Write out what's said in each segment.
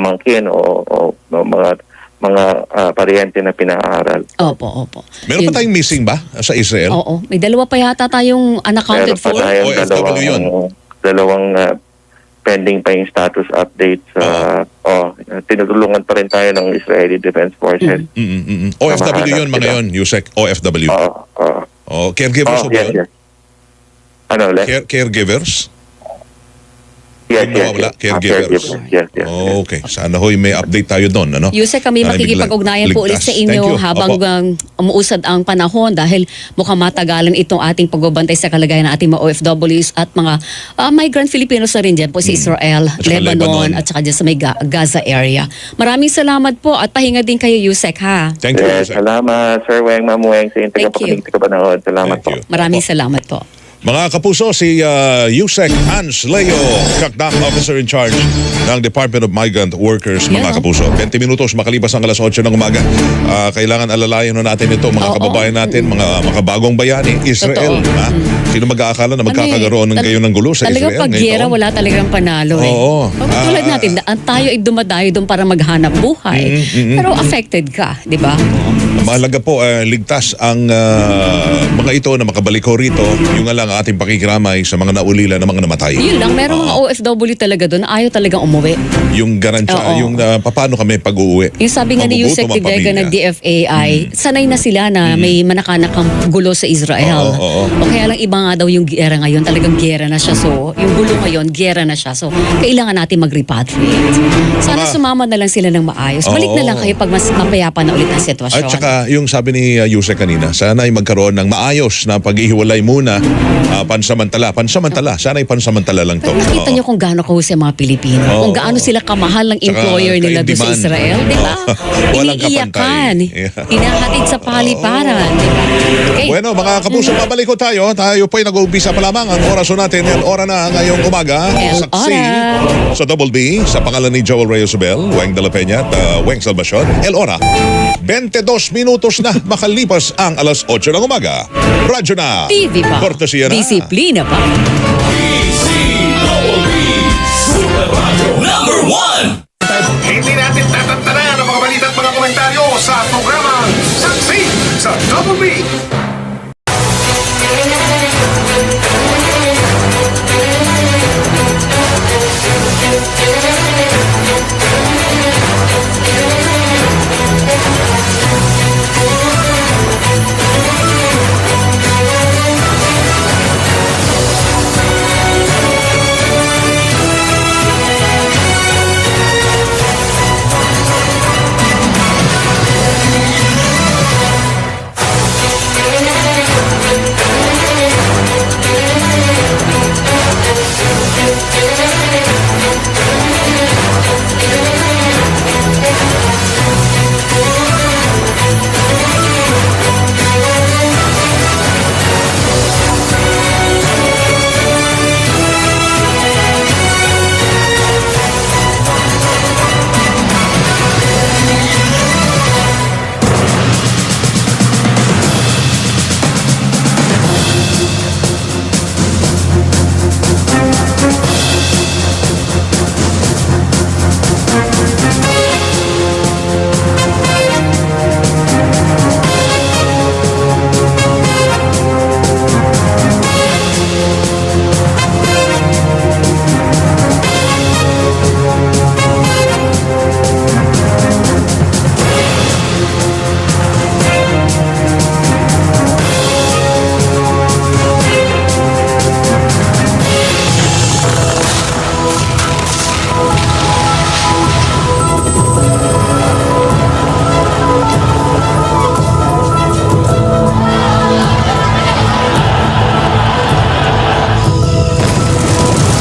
pamangkin o mga paryente na pinaaral. Opo. Meron pa tayong missing ba sa Israel? Oo. May dalawa pa yata tayong unaccounted Meron pa for. tayong OFW yun. dalawang pending pa yung status update sa tinutulungan pa rin tayo ng Israeli Defense Forces. OFW yun, mga yun, Yusek, OFW. Caregivers ba yun? Yes. Ano ulit? Caregivers? Yes. Caregivers. Yes. Okay. Sana hoy may update tayo doon. Ano? Yusek, kami Sana makikipag-ugnayan po ulit ligtas. sa Thank inyo you. habang umuusad ang panahon dahil mukhang matagalan itong ating pagbabantay sa kalagayan ng ating mga OFWs at mga migrant Filipinos na rin dyan po sa Israel, At saka Lebanon at saka dyan sa may Gaza area. Maraming salamat po at pahinga din kayo, Yusek, ha? Thank you, Yes, Yusek. salamat Sir Weng, Ma'am Weng, sa inyong tagapakinig sa kapanood. Salamat Thank po. you. Maraming salamat po. Mga kapuso, si Yusek Hans Leo, Kakdak Officer in Charge ng Department of Migrant Workers, mga Yeah. kapuso. 20 minutos makalipas ang alas 8 ng umaga. Kailangan alalayan na natin ito, mga kababayan natin, mga makabagong bayani, Israel. Totoo. Ha? Sino mag-aakala na magkakagaroon ng gayon ng gulo sa Talagang Israel? pag giyera, wala talagang panalo eh. Oo. Tulad natin, tayo ay dumadayo doon para maghanap buhay. Pero affected ka, di ba? Mahalaga po, ligtas ang mga ito na makabalik ho rito. Yung nga lang ang ating pakikiramay sa mga naulila na mga namatay. Yun lang, merong mga OFW talaga doon, ayaw talagang umuwi. Yung garansya, Oo. yung paano kami pag-uwi. Yung sabi nga ni Yusek Magugutom ang Tibega pamilya. ng DFA ay sanay na sila na may manakanakang gulo sa Israel. Oo. O kaya lang iba nga daw yung giyera ngayon, talagang giyera na siya. So, yung gulo ngayon, giyera na siya. So, kailangan natin mag-repatriate. Sana sumama na lang sila ng maayos. Balik na lang kayo pag mas mapayapa na ulit ang sitwasyon. At saka yung sabi ni Yusek kanina, sana ay magkaroon ng maayos na pag-ihiwalay muna, pansamantala. Sana ay pansamantala lang to. Pero nakita niyo kung gaano kahusay mga Pilipino. Oo. Kung gaano sila kamahal ng Saka employer nila doon sa ka-in-demand. Israel. Di ba? Walang Iniiyakan. kapantay. Yeah. Inahatid sa paliparan. Di ba? Okay. Bueno, mga kapuso, babalik ko tayo. Tayo po'y nag-uumpisa pa lamang. Ang oras natin, ora na ngayong umaga. El Saksi Ora. sa Double B, sa pangalan ni Joel Reyes Bell, Weng de la Peña at Weng Salvacion. El Ora, 22 minutos na makalipas ang alas 8 ng umaga. Radyo na. TV pa. Kortesiya na. Disiplina pa. Super Radio Number 1. Hindi natin tatantanan ang mga balita at mga komentaryo sa programang Saksi sa Double B.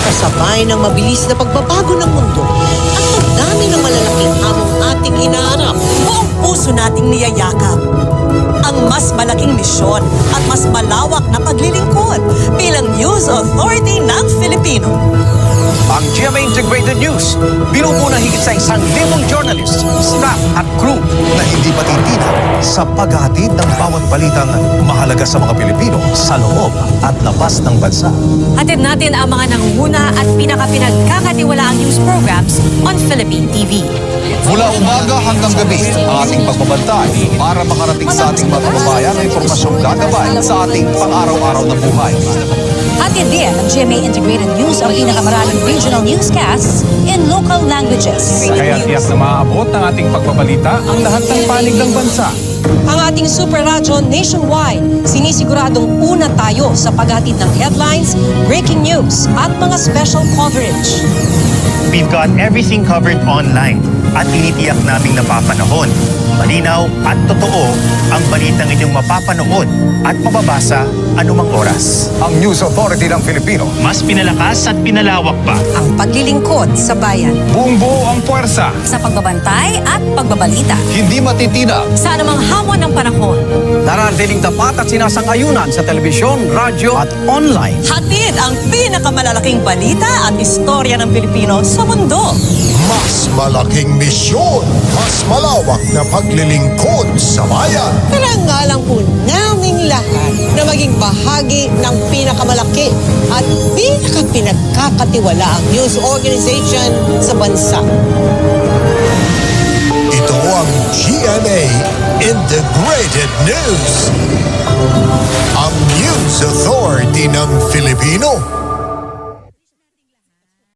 Kasabay ng mabilis na pagbabago ng mundo at pagdami ng malalaking hamong ating hinaharap, buong puso nating niyayakap ang mas malaking misyon at mas malawak na paglilingkod bilang News Authority ng Filipino. Ang GMA Integrated Integrated News. Binubuo ng higit sa 1,000 journalists, staff at crew na hindi matitinag sa paghatid ng bawat balitang mahalaga sa mga Pilipino sa loob at labas ng bansa. Hatid natin ang mga nangunguna at pinakapinagkakatiwalaang news programs on Philippine TV. Mula umaga hanggang gabi, ang ating pagbabantay para makarating sa ating mga kababayan ang impormasyong gagabay sa ating pang-araw-araw na buhay. Hatid din ng GMA Integrated News ang pinakamaraming regional newscasts in local languages. Kaya tiyak na maaabot ng ating pagbabalita ang lahat ng panig ng bansa. Ang ating Super Radyo nationwide, sinisiguradong una tayo sa paghatid ng headlines, breaking news at mga special coverage. We've got everything covered online at tinitiyak naming napapanahon, malinaw at totoo ang balitang inyong mapapanood at mababasa anumang oras. Ang News Authority ng Filipino. Mas pinalakas at pinalawak pa. Ang paglilingkod sa bayan. Buong buo ang puwersa. Sa pagbabantay at pagbabalita. Hindi matitinag. Sa anumang hamon ng panahon. Nararatiling tapat at sinasang-ayunan sa telebisyon, radyo at online. Hatid ang pinakamalalaking balita at istorya ng Pilipino sa mundo. Mas malaking misyon, mas malawak na paglilingkod sa bayan. Karangalan po naming lahat na maging bahagi ng pinakamalaki at pinakapinagkakatiwalaang news organization sa bansa. Ito ang GMA Integrated News. Ang News Authority ng Filipino.